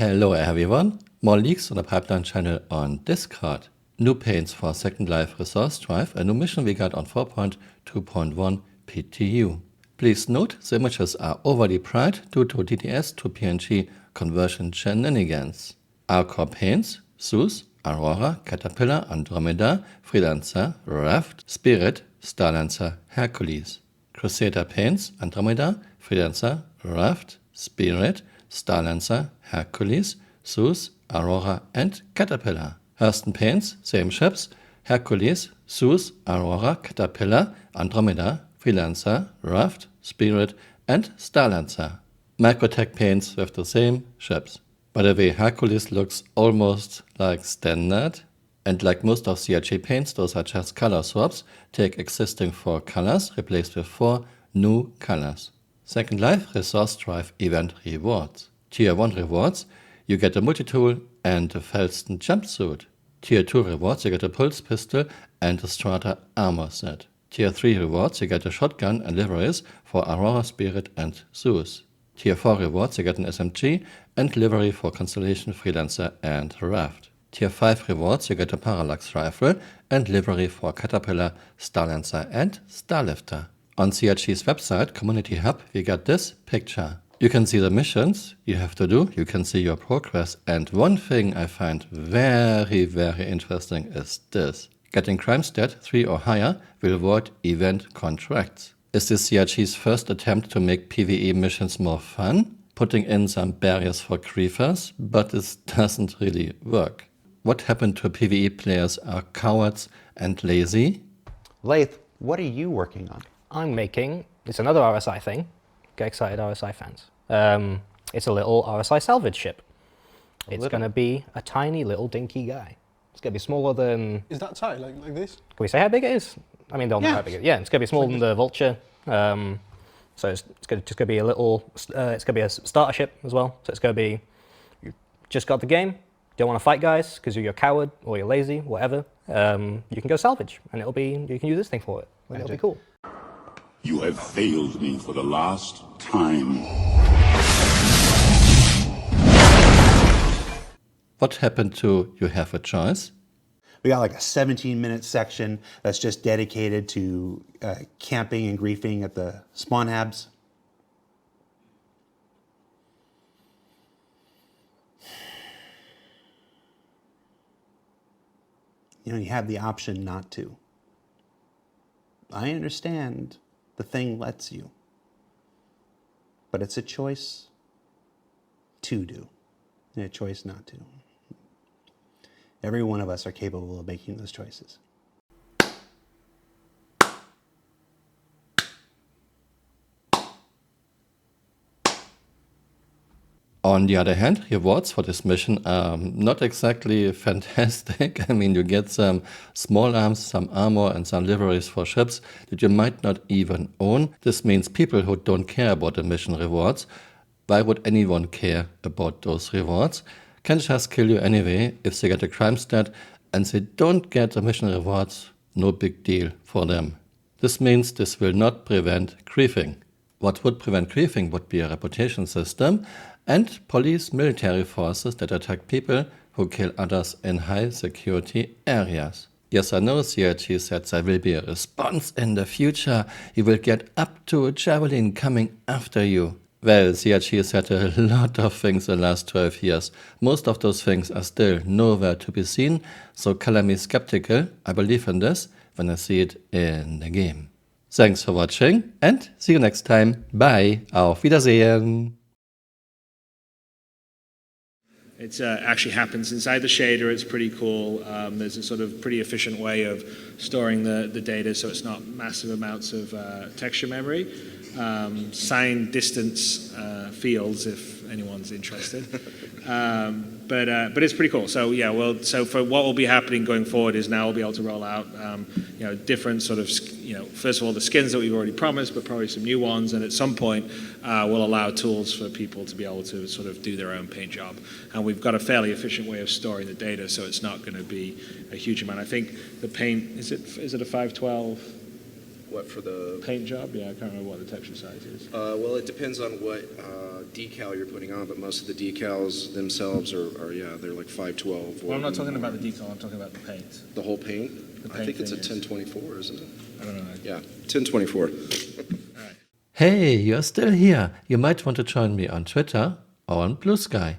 Hello everyone, more leaks on the Pipeline channel on Discord. New paints for Second Life resource drive, a new mission we got on 4.2.1 PTU. Please note the images are overly bright due to DTS to PNG conversion shenanigans. Our core paints, Zeus, Aurora, Caterpillar, Andromeda, Freelancer, Raft, Spirit, Starlancer, Hercules. Crusader paints, Andromeda, Freelancer, Raft, Spirit, Starlancer, Hercules, Zeus, Aurora and Caterpillar. Hurston paints, same ships, Hercules, Zeus, Aurora, Caterpillar, Andromeda, Freelancer, Raft, Spirit and Starlancer. Microtech paints with the same ships. By the way, Hercules looks almost like standard, and like most of CRG paints, those are just color swaps. Take existing 4 colors, replace with 4 new colors. Second Life Resource Drive Event Rewards. Tier 1 rewards, you get a multi-tool and a Felston jumpsuit. Tier 2 rewards, you get a pulse pistol and a Strata armor set. Tier 3 rewards, you get a shotgun and liveries for Aurora, Spirit and Zeus. Tier 4 rewards, you get an SMG and livery for Constellation, Freelancer and Raft. Tier 5 rewards, you get a Parallax rifle and livery for Caterpillar, Starlancer and Starlifter. On CRG's website, Community Hub, we got this picture. You can see the missions you have to do, you can see your progress, and one thing I find very interesting is this. Getting crime stat 3 or higher will void event contracts. Is this CRG's first attempt to make PvE missions more fun? Putting in some barriers for griefers, but this doesn't really work. What happened to PvE players are cowards and lazy? Laith, what are you working on? I'm making, it's another RSI thing. Get excited, RSI fans. It's a little RSI salvage ship. It's going to be a tiny little dinky guy. It's going to be smaller than... Is that tight, like this? Can we say how big it is? I mean, they'll know how big it is. Yeah, it's going to be smaller than the Vulture. So it's just going to be a little, it's going to be a starter ship as well. So it's going to be, you just got the game, don't want to fight guys because you're a coward or you're lazy, whatever. You can go salvage and it'll be, you can use this thing for it. It'll be cool. You have failed me for the last time. What happened to You Have a Choice? We got like a 17-minute section that's just dedicated to camping and griefing at the spawn habs. You know, you have the option not to. I understand the thing lets you, but it's a choice to do and a choice not to. Every one of us are capable of making those choices. On the other hand, rewards for this mission are not exactly fantastic. I mean, you get some small arms, some armor and some liveries for ships that you might not even own. This means people who don't care about the mission rewards, why would anyone care about those rewards, can just kill you anyway if they get a crime stat and they don't get the mission rewards, no big deal for them. This means this will not prevent griefing. What would prevent griefing would be a reputation system and police military forces that attack people who kill others in high security areas. Yes, I know CRG said there will be a response in the future. You will get up to a javelin coming after you. Well, CRG said a lot of things in the last 12 years. Most of those things are still nowhere to be seen, so color me skeptical. I believe in this when I see it in the game. Thanks for watching and see you next time. Bye. Auf Wiedersehen. It actually happens inside the shader. It's pretty cool. There's a sort of pretty efficient way of storing the data so it's not massive amounts of texture memory. Sign distance fields if anyone's interested. But it's pretty cool. So yeah, well, so for what will be happening going forward is now we'll be able to roll out different sort of, first of all the skins that we've already promised, but probably some new ones, and at some point we'll allow tools for people to be able to sort of do their own paint job. And we've got a fairly efficient way of storing the data, so it's not going to be a huge amount. I think the paint is it a 512 What for the? Paint job? Yeah, I can't remember what the texture size is. Well, it depends on what decal you're putting on, but most of the decals themselves are yeah, they're like 512. Well, I'm not talking about the decal, I'm talking about the paint. The whole paint? The I paint think it's a thing is- 1024, isn't it? I don't know. Yeah, 1024. Hey, you're still here. You might want to join me on Twitter or on Blue Sky.